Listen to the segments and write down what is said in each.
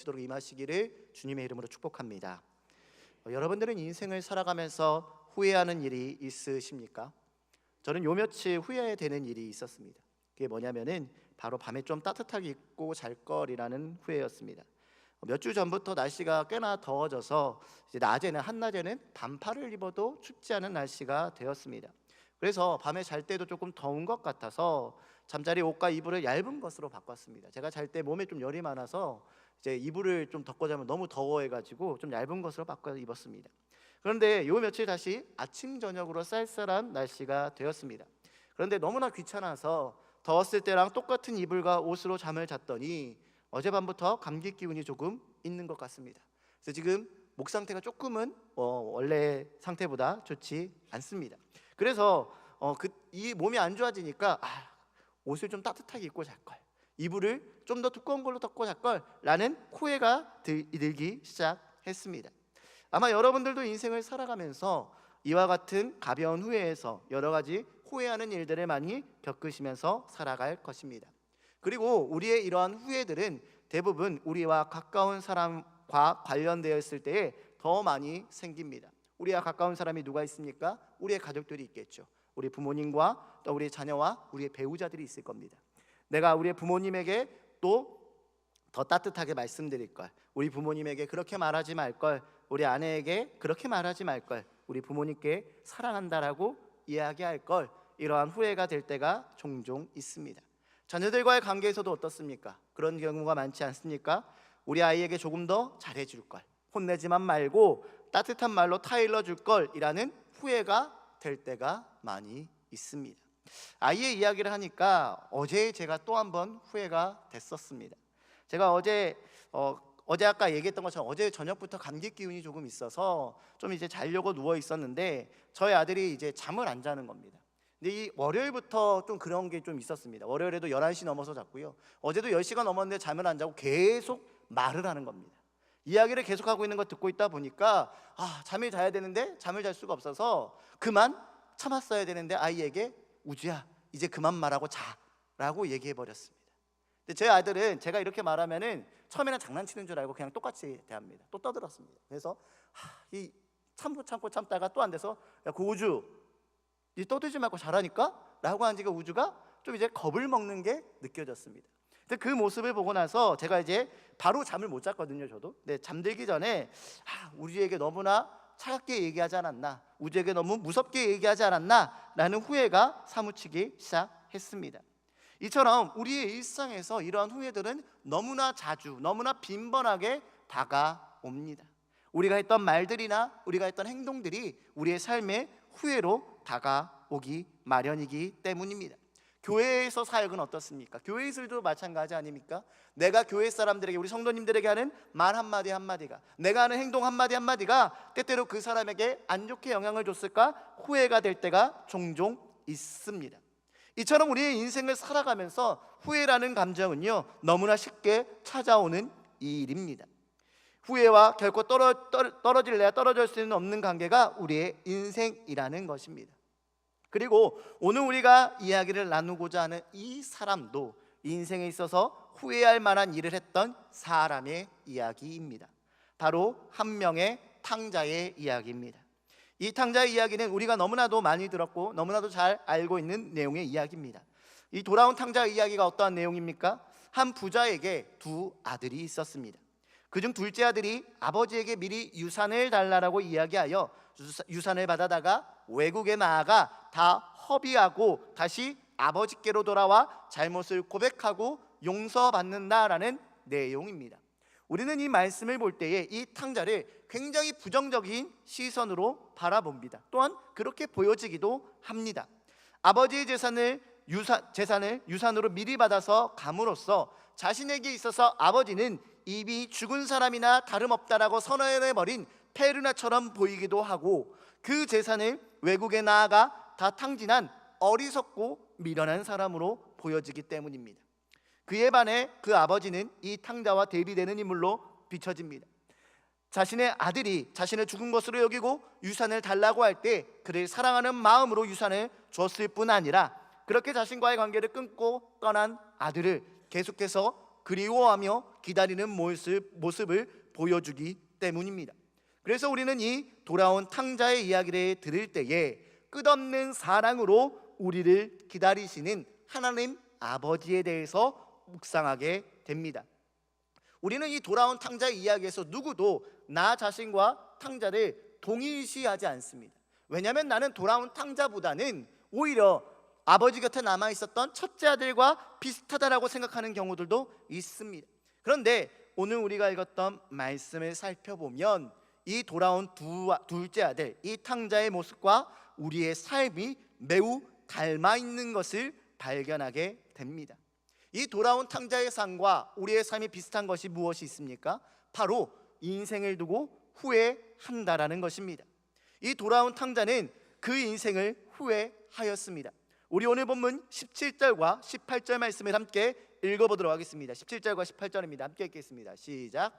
도록 임하시기를 주님의 이름으로 축복합니다. 여러분들은 인생을 살아가면서 후회하는 일이 있으십니까? 저는 요 며칠 후회되는 일이 있었습니다. 그게 뭐냐면은 바로 밤에 좀 따뜻하게 입고 잘 걸이라는 후회였습니다. 몇 주 전부터 날씨가 꽤나 더워져서 이제 한낮에는 반팔을 입어도 춥지 않은 날씨가 되었습니다. 그래서 밤에 잘 때도 조금 더운 것 같아서 잠자리 옷과 이불을 얇은 것으로 바꿨습니다. 제가 잘 때 몸에 좀 열이 많아서 이제 이불을 좀 덮고 자면 너무 더워해가지고 좀 얇은 것으로 바꿔 입었습니다. 그런데 요 며칠 다시 아침 저녁으로 쌀쌀한 날씨가 되었습니다. 그런데 너무나 귀찮아서 더웠을 때랑 똑같은 이불과 옷으로 잠을 잤더니 어젯밤부터 감기 기운이 조금 있는 것 같습니다. 그래서 지금 목 상태가 조금은 원래 상태보다 좋지 않습니다. 그래서 이 몸이 안 좋아지니까 옷을 좀 따뜻하게 입고 잘 걸, 이불을 좀 더 두꺼운 걸로 덮고 잘 걸 라는 후회가 들기 시작했습니다. 아마 여러분들도 인생을 살아가면서 이와 같은 가벼운 후회에서 여러 가지 후회하는 일들을 많이 겪으시면서 살아갈 것입니다. 그리고 우리의 이러한 후회들은 대부분 우리와 가까운 사람과 관련되어 있을 때에 더 많이 생깁니다. 우리와 가까운 사람이 누가 있습니까? 우리의 가족들이 있겠죠. 우리 부모님과 또 우리 자녀와 우리의 배우자들이 있을 겁니다. 내가 우리의 부모님에게 또 더 따뜻하게 말씀드릴 걸, 우리 부모님에게 그렇게 말하지 말 걸, 우리 아내에게 그렇게 말하지 말 걸, 우리 부모님께 사랑한다라고 이야기할 걸, 이러한 후회가 될 때가 종종 있습니다. 자녀들과의 관계에서도 어떻습니까? 그런 경우가 많지 않습니까? 우리 아이에게 조금 더 잘해줄 걸, 혼내지만 말고 따뜻한 말로 타일러 줄 걸이라는 후회가 될 때가 많이 있습니다. 아이의 이야기를 하니까 어제 제가 또 한 번 후회가 됐었습니다. 제가 어제 아까 얘기했던 것처럼 어제 저녁부터 감기 기운이 조금 있어서 좀 이제 자려고 누워 있었는데 저희 아들이 이제 잠을 안 자는 겁니다. 근데 이 월요일부터 좀 그런 게 좀 있었습니다. 월요일에도 11시 넘어서 잤고요. 어제도 10시가 넘었는데 잠을 안 자고 계속 말을 하는 겁니다. 이야기를 계속하고 있는 거 듣고 있다 보니까 잠을 자야 되는데 잠을 잘 수가 없어서 그만 참았어야 되는데 아이에게 우주야 이제 그만 말하고 자라고 얘기해 버렸습니다. 근데 제 아들은 제가 이렇게 말하면은 처음에는 장난치는 줄 알고 그냥 똑같이 대합니다. 또 떠들었습니다. 그래서 이 참고 참다가 또 안 돼서 야 고우주 니 떠들지 말고 자라니까 라고 하니까 우주가 좀 이제 겁을 먹는 게 느껴졌습니다. 근데 그 모습을 보고 나서 제가 이제 바로 잠을 못 잤거든요. 저도. 근데 잠들기 전에 우주에게 너무나 차갑게 얘기하지 않았나, 우주에게 너무 무섭게 얘기하지 않았나 라는 후회가 사무치기 시작했습니다. 이처럼 우리의 일상에서 이러한 후회들은 너무나 자주, 너무나 빈번하게 다가옵니다. 우리가 했던 말들이나 우리가 했던 행동들이 우리의 삶의 후회로 다가오기 마련이기 때문입니다. 교회에서 사역은 어떻습니까? 교회에서도 마찬가지 아닙니까? 내가 교회 사람들에게, 우리 성도님들에게 하는 말 한마디 한마디가, 내가 하는 행동 한마디 한마디가 때때로 그 사람에게 안 좋게 영향을 줬을까 후회가 될 때가 종종 있습니다. 이처럼 우리의 인생을 살아가면서 후회라는 감정은요 너무나 쉽게 찾아오는 일입니다. 후회와 결코 떨어질래야 떨어질 수는 없는 관계가 우리의 인생이라는 것입니다. 그리고 오늘 우리가 이야기를 나누고자 하는 이 사람도 인생에 있어서 후회할 만한 일을 했던 사람의 이야기입니다. 바로 한 명의 탕자의 이야기입니다. 이 탕자의 이야기는 우리가 너무나도 많이 들었고 너무나도 잘 알고 있는 내용의 이야기입니다. 이 돌아온 탕자의 이야기가 어떠한 내용입니까? 한 부자에게 두 아들이 있었습니다. 그중 둘째 아들이 아버지에게 미리 유산을 달라고 이야기하여 유산을 받아다가 외국에 나아가 다 허비하고 다시 아버지께로 돌아와 잘못을 고백하고 용서받는다라는 내용입니다. 우리는 이 말씀을 볼 때에 이 탕자를 굉장히 부정적인 시선으로 바라봅니다. 또한 그렇게 보여지기도 합니다. 아버지의 재산을 유산으로 미리 받아서 감으로써 자신에게 있어서 아버지는 이미 죽은 사람이나 다름없다라고 선언해버린 페르나처럼 보이기도 하고, 그 재산을 외국에 나아가 다 탕진한 어리석고 미련한 사람으로 보여지기 때문입니다. 그에 반해 그 아버지는 이 탕자와 대비되는 인물로 비춰집니다. 자신의 아들이 자신을 죽은 것으로 여기고 유산을 달라고 할 때 그를 사랑하는 마음으로 유산을 줬을 뿐 아니라 그렇게 자신과의 관계를 끊고 떠난 아들을 계속해서 그리워하며 기다리는 모습을 보여주기 때문입니다. 그래서 우리는 이 돌아온 탕자의 이야기를 들을 때에 끝없는 사랑으로 우리를 기다리시는 하나님 아버지에 대해서 묵상하게 됩니다. 우리는 이 돌아온 탕자의 이야기에서 누구도 나 자신과 탕자를 동일시하지 않습니다. 왜냐하면 나는 돌아온 탕자보다는 오히려 아버지 곁에 남아있었던 첫째 아들과 비슷하다라고 생각하는 경우들도 있습니다. 그런데 오늘 우리가 읽었던 말씀을 살펴보면 이 돌아온 둘째 아들, 이 탕자의 모습과 우리의 삶이 매우 닮아 있는 것을 발견하게 됩니다. 이 돌아온 탕자의 삶과 우리의 삶이 비슷한 것이 무엇이 있습니까? 바로 인생을 두고 후회한다라는 것입니다. 이 돌아온 탕자는 그 인생을 후회하였습니다. 우리 오늘 본문 17절과 18절 말씀을 함께 읽어보도록 하겠습니다. 17절과 18절입니다. 함께 읽겠습니다. 시작.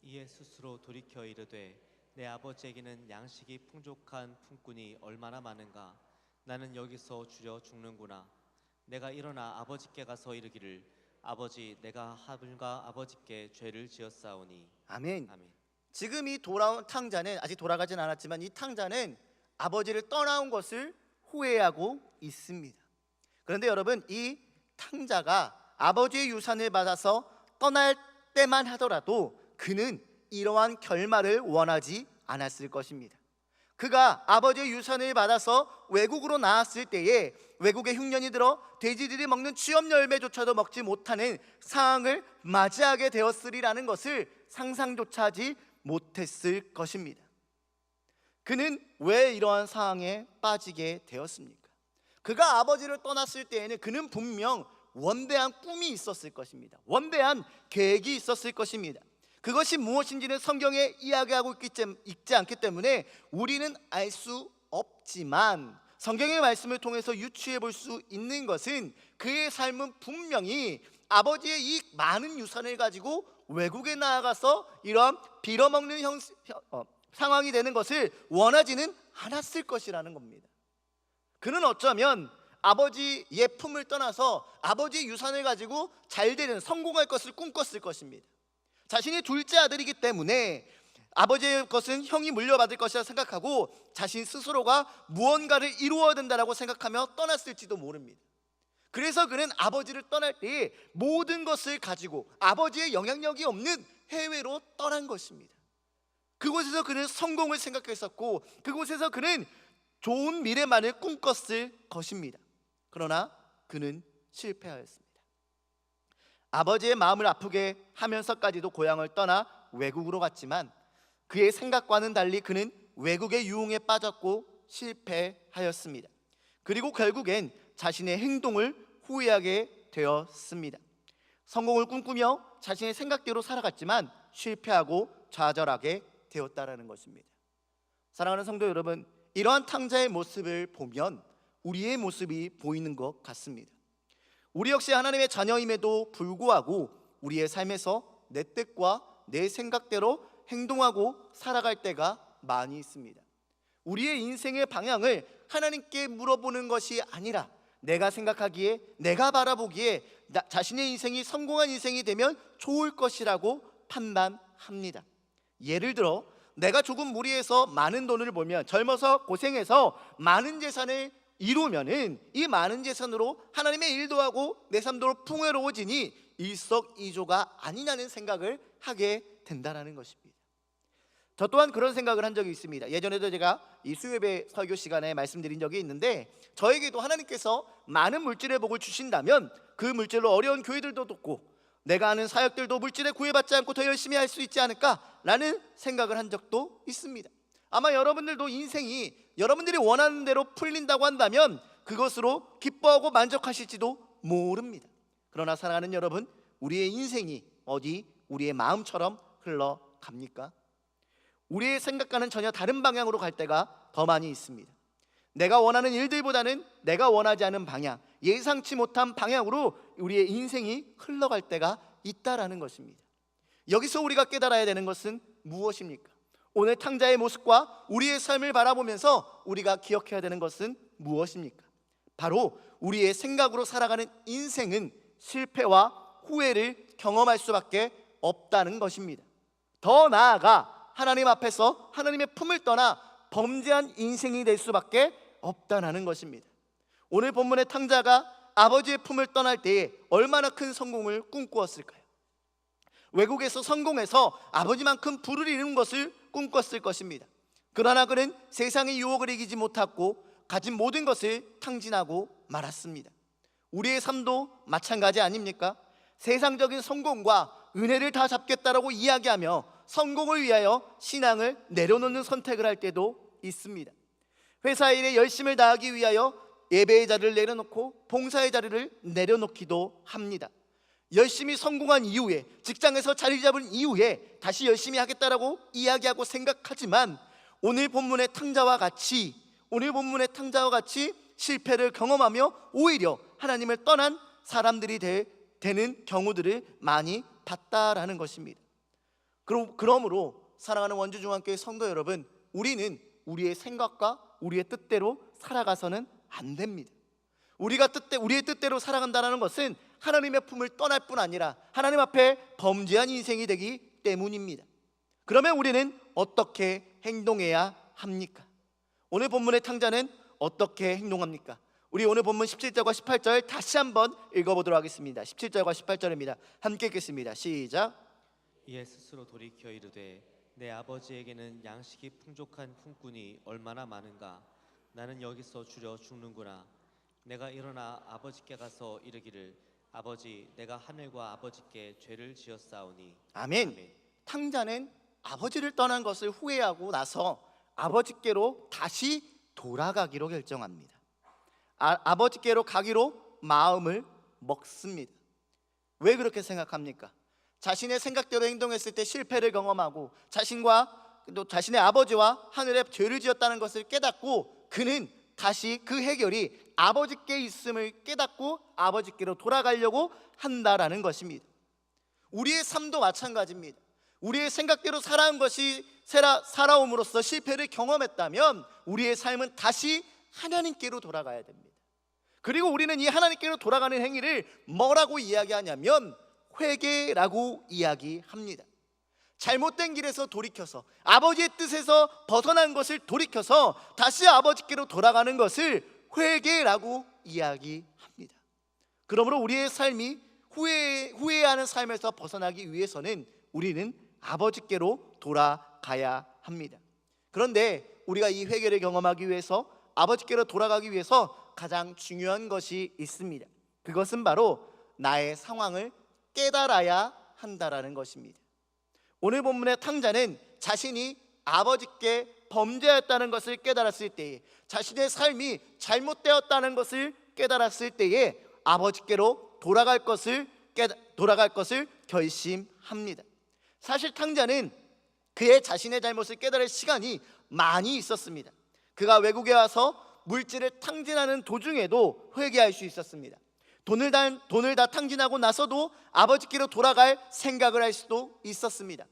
이에 스스로 돌이켜 이르되 내 아버지에게는 양식이 풍족한 품꾼이 얼마나 많은가. 나는 여기서 주려 죽는구나. 내가 일어나 아버지께 가서 이르기를 아버지, 내가 하물과 아버지께 죄를 지었사오니. 아멘. 아멘. 지금 이 돌아온 탕자는 아직 돌아가진 않았지만 이 탕자는 아버지를 떠나온 것을 후회하고 있습니다. 그런데 여러분, 이 탕자가 아버지의 유산을 받아서 떠날 때만 하더라도 그는 이러한 결말을 원하지 않았을 것입니다. 그가 아버지의 유산을 받아서 외국으로 나왔을 때에 외국의 흉년이 들어 돼지들이 먹는 취업 열매조차도 먹지 못하는 상황을 맞이하게 되었으리라는 것을 상상조차 하지 못했을 것입니다. 그는 왜 이러한 상황에 빠지게 되었습니까? 그가 아버지를 떠났을 때에는 그는 분명 원대한 꿈이 있었을 것입니다. 원대한 계획이 있었을 것입니다. 그것이 무엇인지는 성경에 이야기하고 있지 않기 때문에 우리는 알 수 없지만 성경의 말씀을 통해서 유추해 볼 수 있는 것은 그의 삶은 분명히 아버지의 이 많은 유산을 가지고 외국에 나아가서 이런 빌어먹는 상황이 되는 것을 원하지는 않았을 것이라는 겁니다. 그는 어쩌면 아버지의 품을 떠나서 아버지의 유산을 가지고 잘 되는 성공할 것을 꿈꿨을 것입니다. 자신이 둘째 아들이기 때문에 아버지의 것은 형이 물려받을 것이라 생각하고 자신 스스로가 무언가를 이루어야 된다고 생각하며 떠났을지도 모릅니다. 그래서 그는 아버지를 떠날 때 모든 것을 가지고 아버지의 영향력이 없는 해외로 떠난 것입니다. 그곳에서 그는 성공을 생각했었고 그곳에서 그는 좋은 미래만을 꿈꿨을 것입니다. 그러나 그는 실패하였습니다. 아버지의 마음을 아프게 하면서까지도 고향을 떠나 외국으로 갔지만 그의 생각과는 달리 그는 외국의 유흥에 빠졌고 실패하였습니다. 그리고 결국엔 자신의 행동을 후회하게 되었습니다. 성공을 꿈꾸며 자신의 생각대로 살아갔지만 실패하고 좌절하게 되었다라는 것입니다. 사랑하는 성도 여러분, 이러한 탕자의 모습을 보면 우리의 모습이 보이는 것 같습니다. 우리 역시 하나님의 자녀임에도 불구하고 우리의 삶에서 내 뜻과 내 생각대로 행동하고 살아갈 때가 많이 있습니다. 우리의 인생의 방향을 하나님께 물어보는 것이 아니라 내가 생각하기에, 내가 바라보기에 자신의 인생이 성공한 인생이 되면 좋을 것이라고 판단합니다. 예를 들어 내가 조금 무리해서 많은 돈을 벌면, 젊어서 고생해서 많은 재산을 이루면은 이 많은 재산으로 하나님의 일도 하고 내 삶도 풍요로워지니 일석이조가 아니냐는 생각을 하게 된다는 것입니다. 저 또한 그런 생각을 한 적이 있습니다. 예전에도 제가 이 수요예배 설교 시간에 말씀드린 적이 있는데, 저에게도 하나님께서 많은 물질의 복을 주신다면 그 물질로 어려운 교회들도 돕고 내가 아는 사역들도 물질에 구애받지 않고 더 열심히 할 수 있지 않을까라는 생각을 한 적도 있습니다. 아마 여러분들도 인생이 여러분들이 원하는 대로 풀린다고 한다면 그것으로 기뻐하고 만족하실지도 모릅니다. 그러나 사랑하는 여러분, 우리의 인생이 어디 우리의 마음처럼 흘러갑니까? 우리의 생각과는 전혀 다른 방향으로 갈 때가 더 많이 있습니다. 내가 원하는 일들보다는 내가 원하지 않은 방향, 예상치 못한 방향으로 우리의 인생이 흘러갈 때가 있다라는 것입니다. 여기서 우리가 깨달아야 되는 것은 무엇입니까? 오늘 탕자의 모습과 우리의 삶을 바라보면서 우리가 기억해야 되는 것은 무엇입니까? 바로 우리의 생각으로 살아가는 인생은 실패와 후회를 경험할 수밖에 없다는 것입니다. 더 나아가 하나님 앞에서 하나님의 품을 떠나 범죄한 인생이 될 수밖에 없다는 것입니다. 오늘 본문의 탕자가 아버지의 품을 떠날 때에 얼마나 큰 성공을 꿈꾸었을까요? 외국에서 성공해서 아버지만큼 부를 이루는 것을 꿈꿨을 것입니다. 그러나 그는 세상의 유혹을 이기지 못하고 가진 모든 것을 탕진하고 말았습니다. 우리의 삶도 마찬가지 아닙니까? 세상적인 성공과 은혜를 다 잡겠다라고 이야기하며 성공을 위하여 신앙을 내려놓는 선택을 할 때도 있습니다. 회사 일에 열심을 다하기 위하여 예배의 자리를 내려놓고 봉사의 자리를 내려놓기도 합니다. 열심히 성공한 이후에, 직장에서 자리 잡은 이후에 다시 열심히 하겠다라고 이야기하고 생각하지만 오늘 본문의 탕자와 같이 실패를 경험하며 오히려 하나님을 떠난 사람들이 되는 경우들을 많이 봤다라는 것입니다. 그러므로 사랑하는 원주중앙교회 성도 여러분, 우리는 우리의 생각과 우리의 뜻대로 살아가서는 안 됩니다. 우리의 뜻대로 살아간다는 것은 하나님의 품을 떠날 뿐 아니라 하나님 앞에 범죄한 인생이 되기 때문입니다. 그러면 우리는 어떻게 행동해야 합니까? 오늘 본문의 탕자는 어떻게 행동합니까? 우리 오늘 본문 17절과 18절 다시 한번 읽어보도록 하겠습니다. 17절과 18절입니다. 함께 읽겠습니다. 시작. 이에 스스로 돌이켜 이르되 내 아버지에게는 양식이 풍족한 품꾼이 얼마나 많은가. 나는 여기서 주려 죽는구나. 내가 일어나 아버지께 가서 이르기를 아버지, 내가 하늘과 아버지께 죄를 지었사오니. 아멘. 탕자는 아버지를 떠난 것을 후회하고 나서 아버지께로 다시 돌아가기로 결정합니다. 아버지께로 가기로 마음을 먹습니다. 왜 그렇게 생각합니까? 자신의 생각대로 행동했을 때 실패를 경험하고 자신과 또 자신의 아버지와 하늘에 죄를 지었다는 것을 깨닫고 그는 다시 그 해결이 아버지께 있음을 깨닫고 아버지께로 돌아가려고 한다라는 것입니다. 우리의 삶도 마찬가지입니다. 우리의 생각대로 살아옴으로써 실패를 경험했다면 우리의 삶은 다시 하나님께로 돌아가야 됩니다. 그리고 우리는 이 하나님께로 돌아가는 행위를 뭐라고 이야기하냐면 회개라고 이야기합니다. 잘못된 길에서 돌이켜서 아버지의 뜻에서 벗어난 것을 돌이켜서 다시 아버지께로 돌아가는 것을 회개라고 이야기합니다. 그러므로 우리의 삶이 후회하는 삶에서 벗어나기 위해서는 우리는 아버지께로 돌아가야 합니다. 그런데 우리가 이 회개를 경험하기 위해서 아버지께로 돌아가기 위해서 가장 중요한 것이 있습니다. 그것은 바로 나의 상황을 깨달아야 한다라는 것입니다. 오늘 본문의 탕자는 자신이 아버지께 범죄했다는 것을 깨달았을 때에, 자신의 삶이 잘못되었다는 것을 깨달았을 때에 아버지께로 돌아갈 것을 결심합니다. 사실 탕자는 그의 자신의 잘못을 깨달을 시간이 많이 있었습니다. 그가 외국에 와서 물질을 탕진하는 도중에도 회개할 수 있었습니다. 돈을 다 탕진하고 나서도 아버지께로 돌아갈 생각을 할 수도 있었습니다.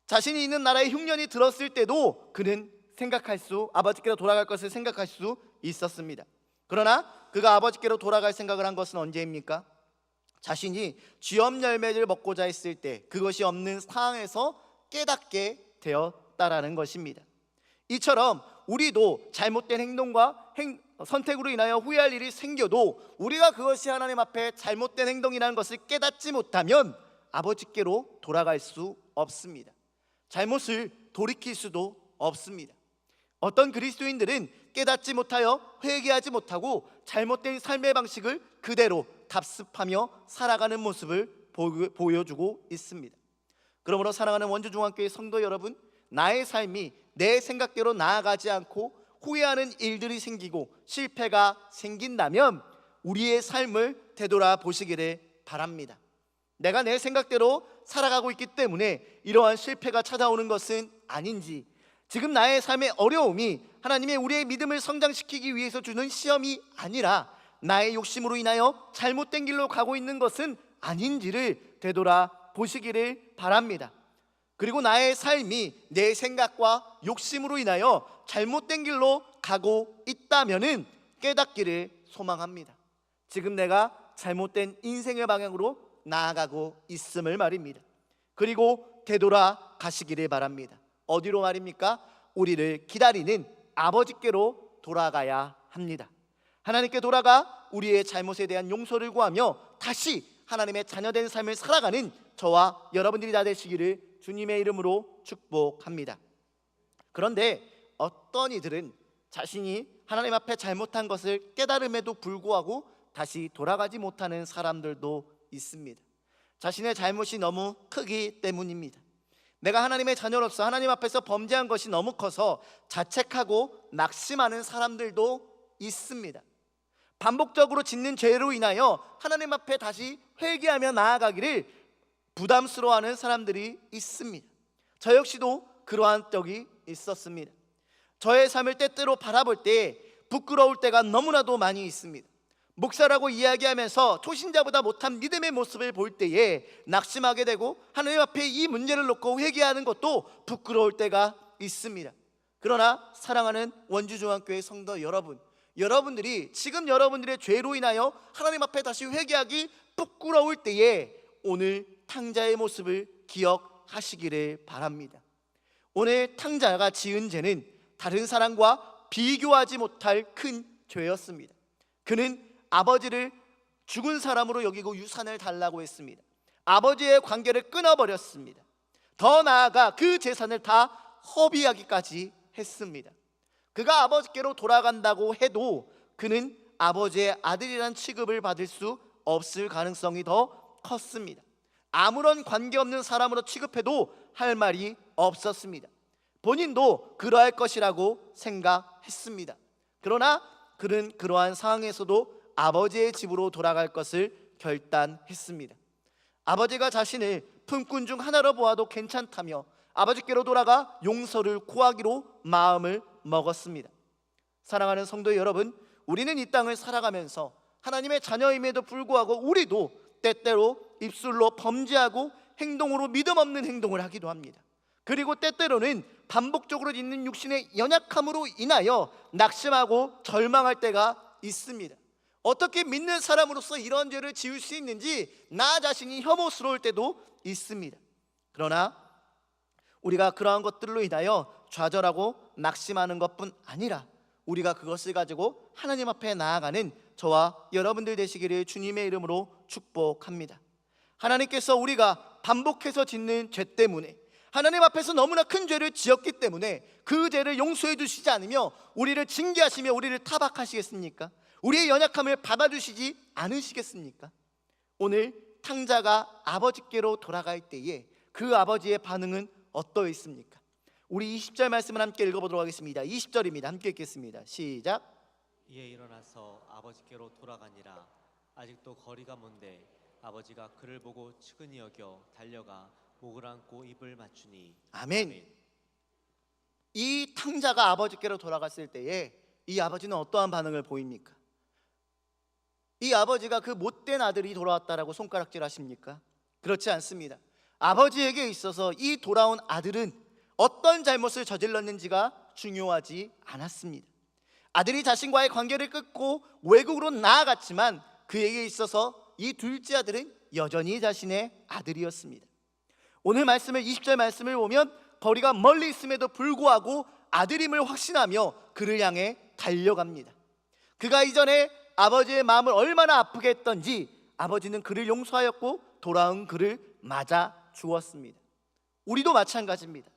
자신이 있는 나라에 흉년이 들었을 때도 그는 아버지께로 돌아갈 것을 생각할 수 있었습니다. 그러나 그가 아버지께로 돌아갈 생각을 한 것은 언제입니까? 자신이 쥐엄 열매를 먹고자 했을 때, 그것이 없는 상황에서 깨닫게 되었다라는 것입니다. 이처럼 우리도 잘못된 행동과 선택으로 인하여 후회할 일이 생겨도 우리가 그것이 하나님 앞에 잘못된 행동이라는 것을 깨닫지 못하면 아버지께로 돌아갈 수 없습니다. 잘못을 돌이킬 수도 없습니다. 어떤 그리스도인들은 깨닫지 못하여 회개하지 못하고 잘못된 삶의 방식을 그대로 답습하며 살아가는 모습을 보여주고 있습니다. 그러므로 사랑하는 원주중앙교회 성도 여러분, 나의 삶이 내 생각대로 나아가지 않고 후회하는 일들이 생기고 실패가 생긴다면 우리의 삶을 되돌아보시기를 바랍니다. 내가 내 생각대로 살아가고 있기 때문에 이러한 실패가 찾아오는 것은 아닌지, 지금 나의 삶의 어려움이 하나님의 우리의 믿음을 성장시키기 위해서 주는 시험이 아니라 나의 욕심으로 인하여 잘못된 길로 가고 있는 것은 아닌지를 되돌아보시기를 바랍니다. 그리고 나의 삶이 내 생각과 욕심으로 인하여 잘못된 길로 가고 있다면은 깨닫기를 소망합니다. 지금 내가 잘못된 인생의 방향으로 나아가고 있음을 말입니다. 그리고 되돌아가시기를 바랍니다. 어디로 말입니까? 우리를 기다리는 아버지께로 돌아가야 합니다. 하나님께 돌아가 우리의 잘못에 대한 용서를 구하며 다시 하나님의 자녀된 삶을 살아가는 저와 여러분들이 다 되시기를 주님의 이름으로 축복합니다. 그런데 어떤 이들은 자신이 하나님 앞에 잘못한 것을 깨달음에도 불구하고 다시 돌아가지 못하는 사람들도 있습니다. 자신의 잘못이 너무 크기 때문입니다. 내가 하나님의 자녀로서 하나님 앞에서 범죄한 것이 너무 커서 자책하고 낙심하는 사람들도 있습니다. 반복적으로 짓는 죄로 인하여 하나님 앞에 다시 회개하며 나아가기를 부담스러워하는 사람들이 있습니다. 저 역시도 그러한 적이 있었습니다. 저의 삶을 때때로 바라볼 때 부끄러울 때가 너무나도 많이 있습니다. 목사라고 이야기하면서 초신자보다 못한 믿음의 모습을 볼 때에 낙심하게 되고 하나님 앞에 이 문제를 놓고 회개하는 것도 부끄러울 때가 있습니다. 그러나 사랑하는 원주중앙교회 성도 여러분, 여러분들이 지금 여러분들의 죄로 인하여 하나님 앞에 다시 회개하기 부끄러울 때에 오늘 탕자의 모습을 기억하시기를 바랍니다. 오늘 탕자가 지은 죄는 다른 사람과 비교하지 못할 큰 죄였습니다. 그는 아버지를 죽은 사람으로 여기고 유산을 달라고 했습니다. 아버지의 관계를 끊어버렸습니다. 더 나아가 그 재산을 다 허비하기까지 했습니다. 그가 아버지께로 돌아간다고 해도 그는 아버지의 아들이란 취급을 받을 수 없을 가능성이 더 컸습니다. 아무런 관계없는 사람으로 취급해도 할 말이 없었습니다. 본인도 그러할 것이라고 생각했습니다. 그러나 그는 그러한 상황에서도 아버지의 집으로 돌아갈 것을 결단했습니다. 아버지가 자신을 품꾼 중 하나로 보아도 괜찮다며 아버지께로 돌아가 용서를 구하기로 마음을 먹었습니다. 사랑하는 성도 여러분, 우리는 이 땅을 살아가면서 하나님의 자녀임에도 불구하고 우리도 때때로 입술로 범죄하고 행동으로 믿음 없는 행동을 하기도 합니다. 그리고 때때로는 반복적으로 있는 육신의 연약함으로 인하여 낙심하고 절망할 때가 있습니다. 어떻게 믿는 사람으로서 이런 죄를 지을 수 있는지 나 자신이 혐오스러울 때도 있습니다. 그러나 우리가 그러한 것들로 인하여 좌절하고 낙심하는 것뿐 아니라 우리가 그것을 가지고 하나님 앞에 나아가는 저와 여러분들 되시기를 주님의 이름으로 축복합니다. 하나님께서 우리가 반복해서 짓는 죄 때문에 하나님 앞에서 너무나 큰 죄를 지었기 때문에 그 죄를 용서해 주시지 않으며 우리를 징계하시며 우리를 타박하시겠습니까? 우리의 연약함을 받아주시지 않으시겠습니까? 오늘 탕자가 아버지께로 돌아갈 때에 그 아버지의 반응은 어떠했습니까? 우리 20절 말씀을 함께 읽어보도록 하겠습니다. 20절입니다. 함께 읽겠습니다. 시작. 이에 일어나서 아버지께로 돌아가니라. 아직도 거리가 먼데 아버지가 그를 보고 측은히 여겨 달려가 목을 안고 입을 맞추니. 아멘. 이 탕자가 아버지께로 돌아갔을 때에 이 아버지는 어떠한 반응을 보입니까? 이 아버지가 그 못된 아들이 돌아왔다라고 손가락질 하십니까? 그렇지 않습니다. 아버지에게 있어서 이 돌아온 아들은 어떤 잘못을 저질렀는지가 중요하지 않았습니다. 아들이 자신과의 관계를 끊고 외국으로 나아갔지만 그에게 있어서 이 둘째 아들은 여전히 자신의 아들이었습니다. 오늘 말씀을 20절 말씀을 보면 거리가 멀리 있음에도 불구하고 아들임을 확신하며 그를 향해 달려갑니다. 그가 이전에 아버지의 마음을 얼마나 아프게 했던지 아버지는 그를 용서하였고 돌아온 그를 맞아 주었습니다. 우리도 마찬가지입니다.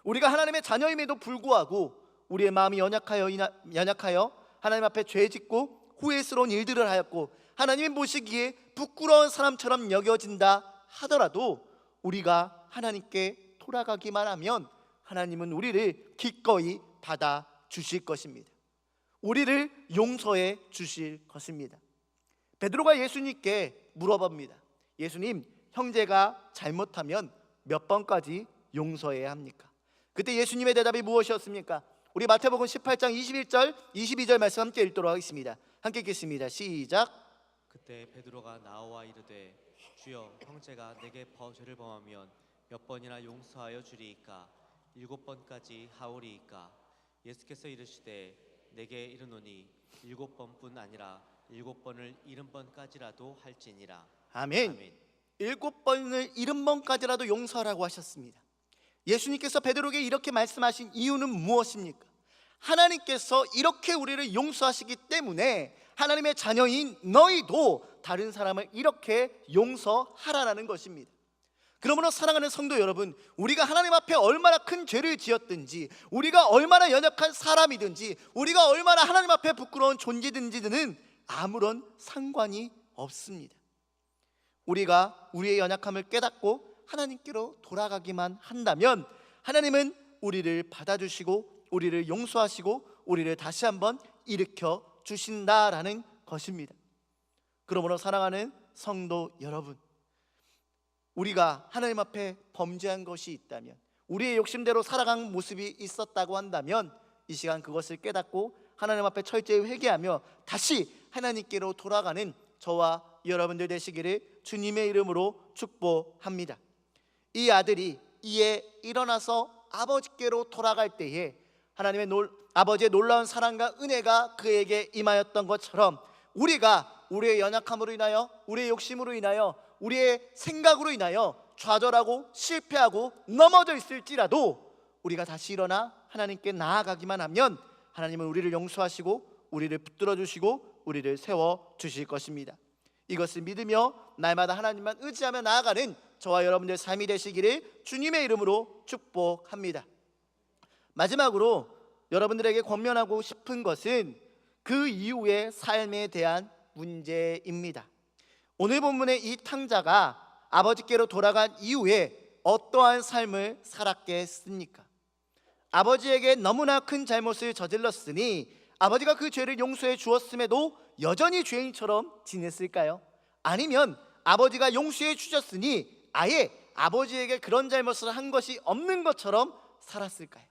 우리가 하나님의 자녀임에도 불구하고 우리의 마음이 연약하여 하나님 앞에 죄짓고 후회스러운 일들을 하였고 하나님이 보시기에 부끄러운 사람처럼 여겨진다 하더라도 우리가 하나님께 돌아가기만 하면 하나님은 우리를 기꺼이 받아 주실 것입니다. 우리를 용서해 주실 것입니다. 베드로가 예수님께 물어봅니다. 예수님, 형제가 잘못하면 몇 번까지 용서해야 합니까? 그때 예수님의 대답이 무엇이었습니까? 우리 마태복음 18장 21절 22절 말씀 함께 읽도록 하겠습니다. 함께 읽겠습니다. 시작. 그때 베드로가 나와 이르되 주여, 형제가 내게 죄를 범하면 몇 번이나 용서하여 주리이까? 7번까지 하오리이까? 예수께서 이르시되 내게 이르노니 7번뿐 아니라 7번을 70번까지라도 할지니라. 아멘. 아멘. 7번을 70번까지라도 용서하라고 하셨습니다. 예수님께서 베드로에게 이렇게 말씀하신 이유는 무엇입니까? 하나님께서 이렇게 우리를 용서하시기 때문에 하나님의 자녀인 너희도 다른 사람을 이렇게 용서하라는 것입니다. 그러므로 사랑하는 성도 여러분, 우리가 하나님 앞에 얼마나 큰 죄를 지었든지, 우리가 얼마나 연약한 사람이든지, 우리가 얼마나 하나님 앞에 부끄러운 존재든지는 아무런 상관이 없습니다. 우리가 우리의 연약함을 깨닫고 하나님께로 돌아가기만 한다면 하나님은 우리를 받아주시고 우리를 용서하시고 우리를 다시 한번 일으켜 주신다라는 것입니다. 그러므로 사랑하는 성도 여러분, 우리가 하나님 앞에 범죄한 것이 있다면, 우리의 욕심대로 살아간 모습이 있었다고 한다면 이 시간 그것을 깨닫고 하나님 앞에 철저히 회개하며 다시 하나님께로 돌아가는 저와 여러분들 되시기를 주님의 이름으로 축복합니다. 이 아들이 이에 일어나서 아버지께로 돌아갈 때에 하나님의 아버지의 놀라운 사랑과 은혜가 그에게 임하였던 것처럼 우리가 우리의 연약함으로 인하여, 우리의 욕심으로 인하여, 우리의 생각으로 인하여 좌절하고 실패하고 넘어져 있을지라도 우리가 다시 일어나 하나님께 나아가기만 하면 하나님은 우리를 용서하시고 우리를 붙들어 주시고 우리를 세워 주실 것입니다. 이것을 믿으며 날마다 하나님만 의지하며 나아가는 저와 여러분들의 삶이 되시기를 주님의 이름으로 축복합니다. 마지막으로 여러분들에게 권면하고 싶은 것은 그 이후의 삶에 대한 문제입니다. 오늘 본문의 이 탕자가 아버지께로 돌아간 이후에 어떠한 삶을 살았겠습니까? 아버지에게 너무나 큰 잘못을 저질렀으니 아버지가 그 죄를 용서해 주었음에도 여전히 죄인처럼 지냈을까요? 아니면 아버지가 용서해 주셨으니 아예 아버지에게 그런 잘못을 한 것이 없는 것처럼 살았을까요?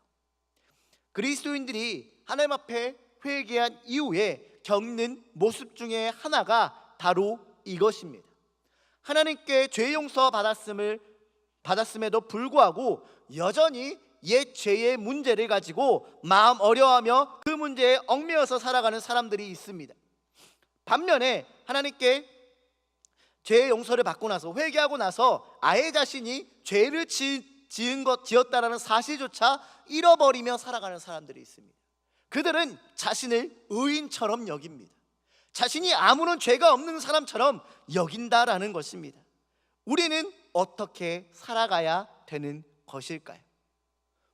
그리스도인들이 하나님 앞에 회개한 이후에 겪는 모습 중에 하나가 바로 이것입니다. 하나님께 죄 용서 받았음에도 불구하고 여전히 옛 죄의 문제를 가지고 마음 어려워하며 그 문제에 얽매여서 살아가는 사람들이 있습니다. 반면에 하나님께 죄의 용서를 받고 나서 회개하고 나서 아예 자신이 죄를 지었다라는 사실조차 잃어버리며 살아가는 사람들이 있습니다. 그들은 자신을 의인처럼 여깁니다. 자신이 아무런 죄가 없는 사람처럼 여긴다라는 것입니다. 우리는 어떻게 살아가야 되는 것일까요?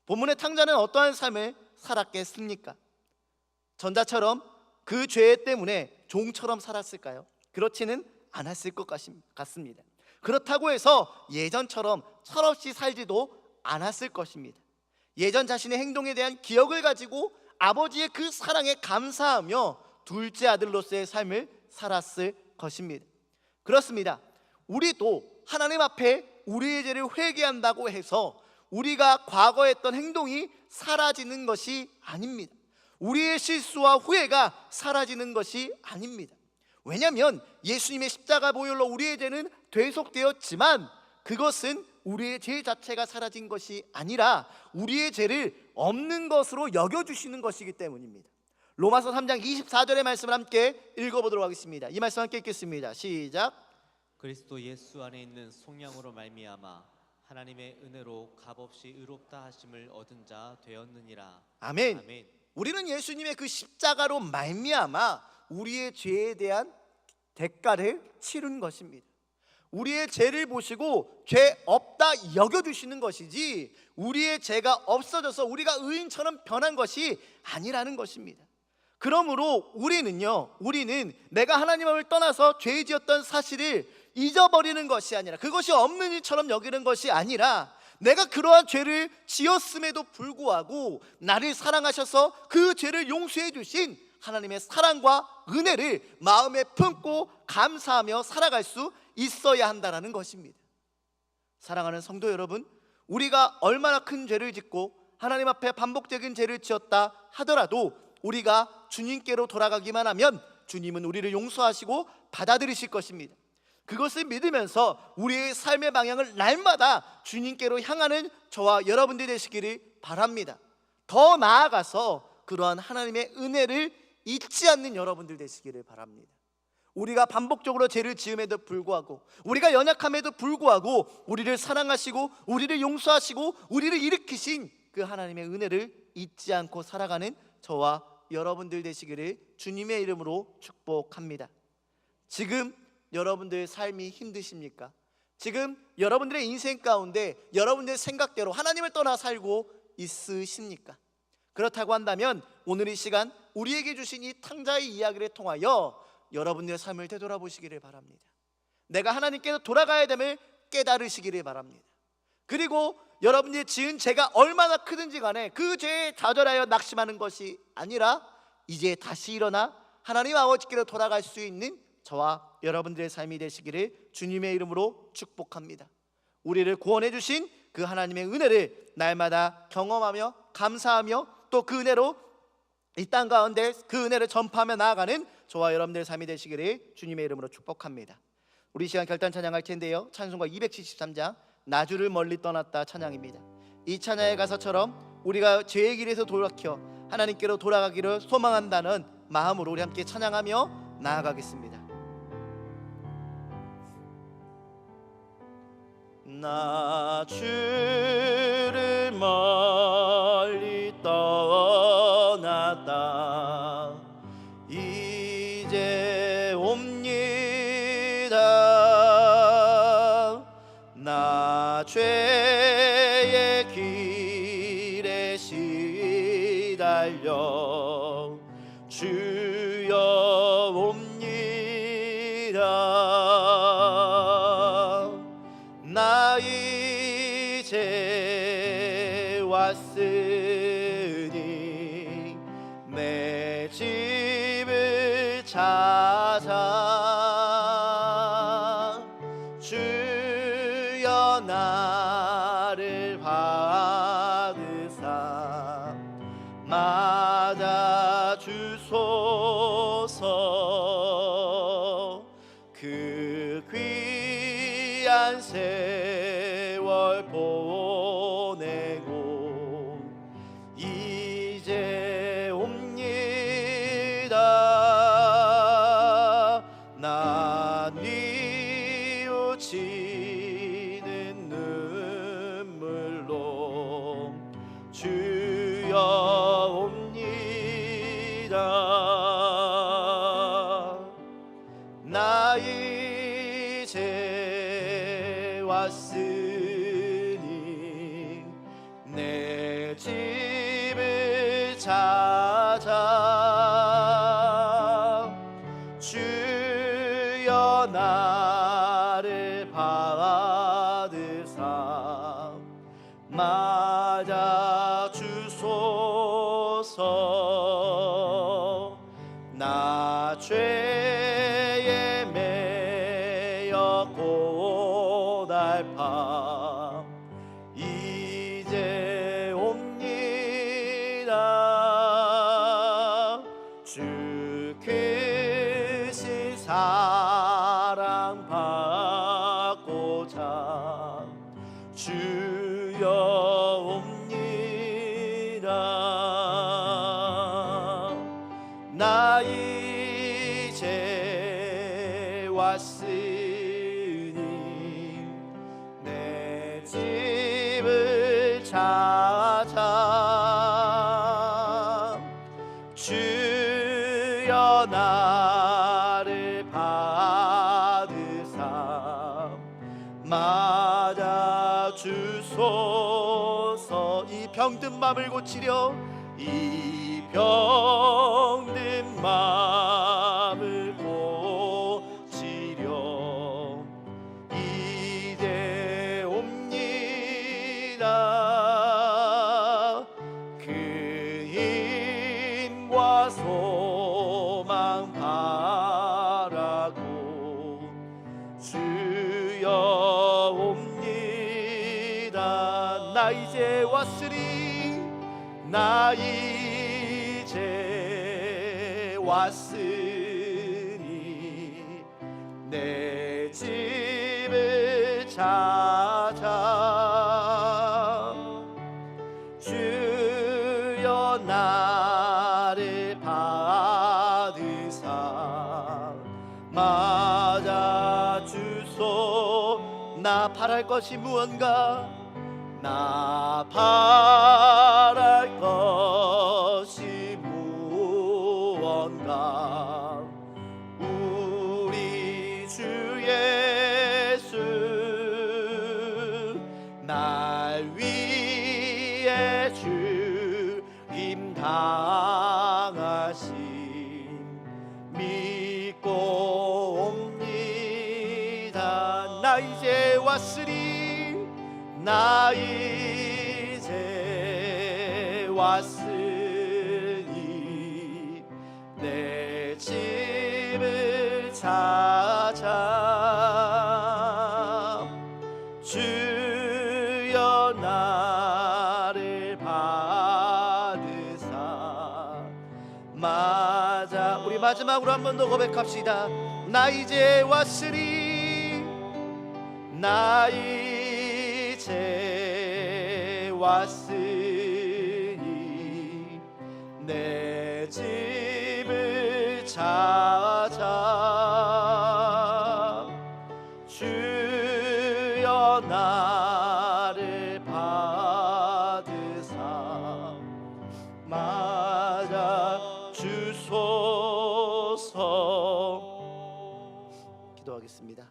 본문의 탕자는 어떠한 삶을 살았겠습니까? 전자처럼 그 죄 때문에 종처럼 살았을까요? 그렇지는 않았을 것 같습니다. 그렇다고 해서 예전처럼 철없이 살지도 않았을 것입니다. 예전 자신의 행동에 대한 기억을 가지고 아버지의 그 사랑에 감사하며 둘째 아들로서의 삶을 살았을 것입니다. 그렇습니다. 우리도 하나님 앞에 우리의 죄를 회개한다고 해서 우리가 과거에 했던 행동이 사라지는 것이 아닙니다. 우리의 실수와 후회가 사라지는 것이 아닙니다. 왜냐하면 예수님의 십자가 보혈로 우리의 죄는 대속되었지만 그것은 우리의 죄 자체가 사라진 것이 아니라 우리의 죄를 없는 것으로 여겨주시는 것이기 때문입니다. 로마서 3장 24절의 말씀을 함께 읽어보도록 하겠습니다. 이 말씀 함께 읽겠습니다. 시작. 그리스도 예수 안에 있는 속량으로 말미암아 하나님의 은혜로 값없이 의롭다 하심을 얻은 자 되었느니라. 아멘. 아멘. 우리는 예수님의 그 십자가로 말미암아 우리의 죄에 대한 대가를 치른 것입니다. 우리의 죄를 보시고 죄 없다 여겨주시는 것이지 우리의 죄가 없어져서 우리가 의인처럼 변한 것이 아니라는 것입니다. 그러므로 우리는 내가 하나님을 떠나서 죄 지었던 사실을 잊어버리는 것이 아니라, 그것이 없는 일처럼 여기는 것이 아니라, 내가 그러한 죄를 지었음에도 불구하고 나를 사랑하셔서 그 죄를 용서해 주신 하나님의 사랑과 은혜를 마음에 품고 감사하며 살아갈 수 있어야 한다는 것입니다. 사랑하는 성도 여러분, 우리가 얼마나 큰 죄를 짓고 하나님 앞에 반복적인 죄를 지었다 하더라도 우리가 주님께로 돌아가기만 하면 주님은 우리를 용서하시고 받아들이실 것입니다. 그것을 믿으면서 우리의 삶의 방향을 날마다 주님께로 향하는 저와 여러분들이 되시기를 바랍니다. 더 나아가서 그러한 하나님의 은혜를 잊지 않는 여러분들 되시기를 바랍니다. 우리가 반복적으로 죄를 지음에도 불구하고, 우리가 연약함에도 불구하고 우리를 사랑하시고 우리를 용서하시고 우리를 일으키신 그 하나님의 은혜를 잊지 않고 살아가는 저와 여러분들 되시기를 주님의 이름으로 축복합니다. 지금 여러분들 삶이 힘드십니까? 지금 여러분들의 인생 가운데 여러분들의 생각대로 하나님을 떠나 살고 있으십니까? 그렇다고 한다면 오늘 이 시간 우리에게 주신 이 탕자의 이야기를 통하여 여러분들의 삶을 되돌아보시기를 바랍니다. 내가 하나님께로 돌아가야 됨을 깨달으시기를 바랍니다. 그리고 여러분들이 지은 죄가 얼마나 크든지 간에 그 죄에 좌절하여 낙심하는 것이 아니라 이제 다시 일어나 하나님 아버지께로 돌아갈 수 있는 저와 여러분들의 삶이 되시기를 주님의 이름으로 축복합니다. 우리를 구원해 주신 그 하나님의 은혜를 날마다 경험하며 감사하며 또 그 은혜로 이 땅 가운데 그 은혜를 전파하며 나아가는 저와 여러분들의 삶이 되시기를 주님의 이름으로 축복합니다. 우리 이 시간 결단 찬양할 텐데요, 찬송가 273장 나주를 멀리 떠났다 찬양입니다. 이 찬양의 가사처럼 우리가 죄의 길에서 돌이켜 하나님께로 돌아가기를 소망한다는 마음으로 우리 함께 찬양하며 나아가겠습니다. 나주를 멀리 떠났다 이제 옵니다. 나 죄의 길에 시달려 주여 옵니다. 나 이제 왔으니 내 집을 찾아 주여 나를 받으사 맞아 주소서. 그 귀한 세월 보내고 이제 옵니다. 나 뉘우치는 눈물로 주여 옵니다. 나 이제 왔으니 내 집을 찾아 주여 나를 받으사 맞아 주소서. 나 죄에 매여 고달파 이제 옵니다. 주 크신 사랑 받고자 주여 옵니다. 나 이제 왔으니 내 집을 찾아 주여 나를 받으사 맞아 주소서. 이 병든 마음을 고치려 이 병든 마음을 고치려 이제 옵니다. 그 힘과 소망 바라고 주여 옵니다. 나 이제 왔으니 나 이제 왔으니 내 집을 찾아 주여 나를 받으사 맞아 주소. 나 바랄 것이 무언가, 나 바랄 것이 무언가. 우리 주 예수 날 위해 죽임 당하신 믿고 옵니다. 나 이제 왔으리, 나 이제 왔으니 내 집을 찾아 주여 나를 받으사. 맞아, 우리 마지막으로 한 번 더 고백합시다. 나 이제 왔으리, 나 이제 왔으니 내 집을 찾아 주여 나를 받으사 맞아 주소서. 기도하겠습니다.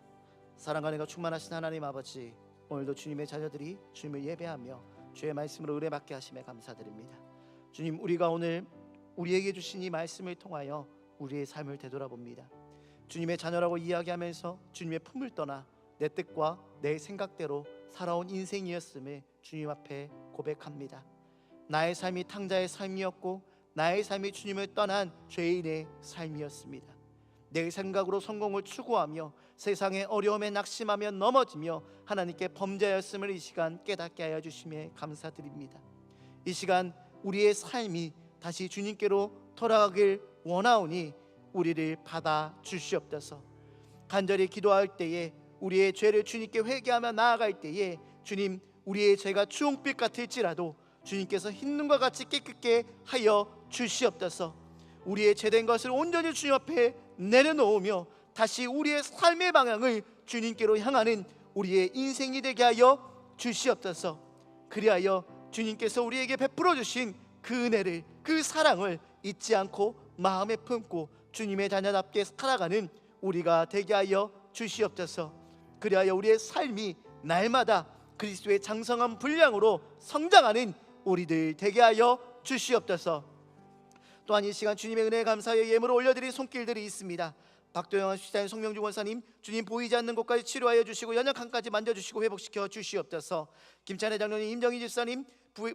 사랑하는 것 충만하신 하나님 아버지, 오늘도 주님의 자녀들이 주님을 예배하며 주의 말씀으로 은혜받게 하심에 감사드립니다. 주님, 우리가 오늘 우리에게 주신 이 말씀을 통하여 우리의 삶을 되돌아봅니다. 주님의 자녀라고 이야기하면서 주님의 품을 떠나 내 뜻과 내 생각대로 살아온 인생이었음을 주님 앞에 고백합니다. 나의 삶이 탕자의 삶이었고 나의 삶이 주님을 떠난 죄인의 삶이었습니다. 내 생각으로 성공을 추구하며 세상의 어려움에 낙심하며 넘어지며 하나님께 범죄하였음을 이 시간 깨닫게 하여 주심에 감사드립니다. 이 시간 우리의 삶이 다시 주님께로 돌아가길 원하오니 우리를 받아 주시옵소서. 간절히 기도할 때에 우리의 죄를 주님께 회개하며 나아갈 때에 주님, 우리의 죄가 주홍빛 같을지라도 주님께서 흰 눈과 같이 깨끗게 하여 주시옵소서. 우리의 죄된 것을 온전히 주님 앞에 내려놓으며 다시 우리의 삶의 방향을 주님께로 향하는 우리의 인생이 되게 하여 주시옵소서. 그리하여 주님께서 우리에게 베풀어 주신 그 은혜를, 그 사랑을 잊지 않고 마음에 품고 주님의 자녀답게 살아가는 우리가 되게 하여 주시옵소서. 그리하여 우리의 삶이 날마다 그리스도의 장성한 분량으로 성장하는 우리들 되게 하여 주시옵소서. 또한 이 시간 주님의 은혜에 감사하여 예물을 올려드린 손길들이 있습니다. 박도영 수사인 송명주 원사님, 주님 보이지 않는 곳까지 치료하여 주시고 연약함까지 만져주시고 회복시켜 주시옵소서. 김찬혜 장로님, 임정희 집사님,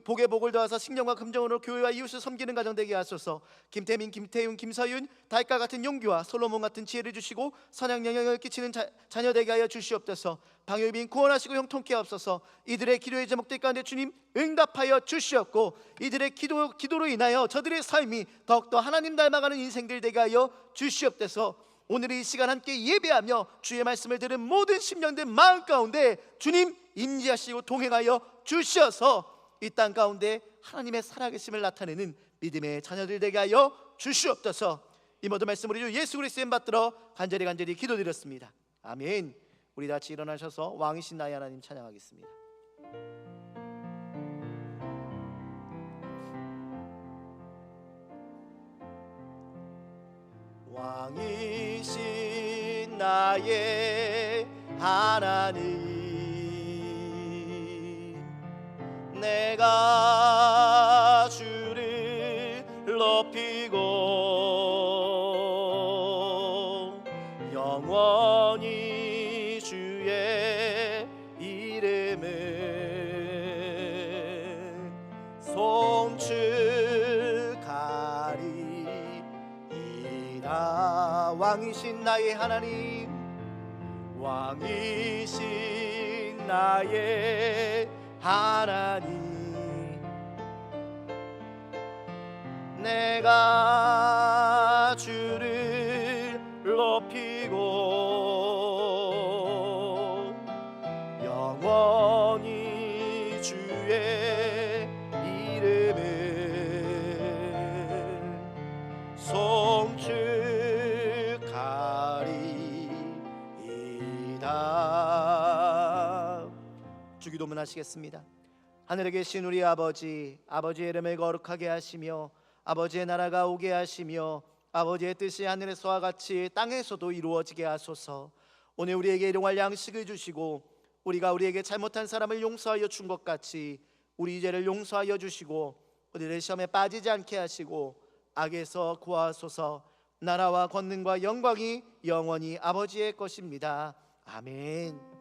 복에 복을 더하사 신령과 금정으로 교회와 이웃을 섬기는 가정 되게 하소서. 김태민, 김태윤, 김서윤, 달과 같은 용기와 솔로몬 같은 지혜를 주시고 선한 영향을 끼치는 자녀 되게 하여 주시옵소서. 방효빈 구원하시고 형통케 하옵소서. 이들의 기도의 제목들 가운데 주님 응답하여 주시옵고 이들의 기도로 인하여 저들의 삶이 더욱더 하나님 닮아가는 인생들 되게 하여 주시옵소서. 오늘 이 시간 함께 예배하며 주의 말씀을 들은 모든 심령들 마음 가운데 주님 임재하시고 동행하여 주셔서 이 땅 가운데 하나님의 살아계심을 나타내는 믿음의 자녀들 되게 하여 주시옵소서. 이 모든 말씀을 우리 주 예수 그리스도의 이름 받들어 간절히 기도드렸습니다. 아멘. 우리 다 같이 일어나셔서 왕이신 나의 하나님 찬양하겠습니다. 왕이신 나의 하나님, 내가 주를 높이고 영원히 주의 이름을 송축하리이다. 왕이신 나의 하나님, 왕이신 나의 하나님, 내가 주를 높이고 영원히 주의 이름을 송축하리 기도문하시겠습니다. 하늘에 계신 우리 아버지, 아버지의 이름을 거룩하게 하시며 아버지의 나라가 오게 하시며 아버지의 뜻이 하늘에서와 같이 땅에서도 이루어지게 하소서. 오늘 우리에게 일용할 양식을 주시고 우리가 우리에게 잘못한 사람을 용서하여 준 것 같이 우리 죄를 용서하여 주시고 우리를 시험에 빠지지 않게 하시고 악에서 구하소서. 나라와 권능과 영광이 영원히 아버지의 것입니다. 아멘.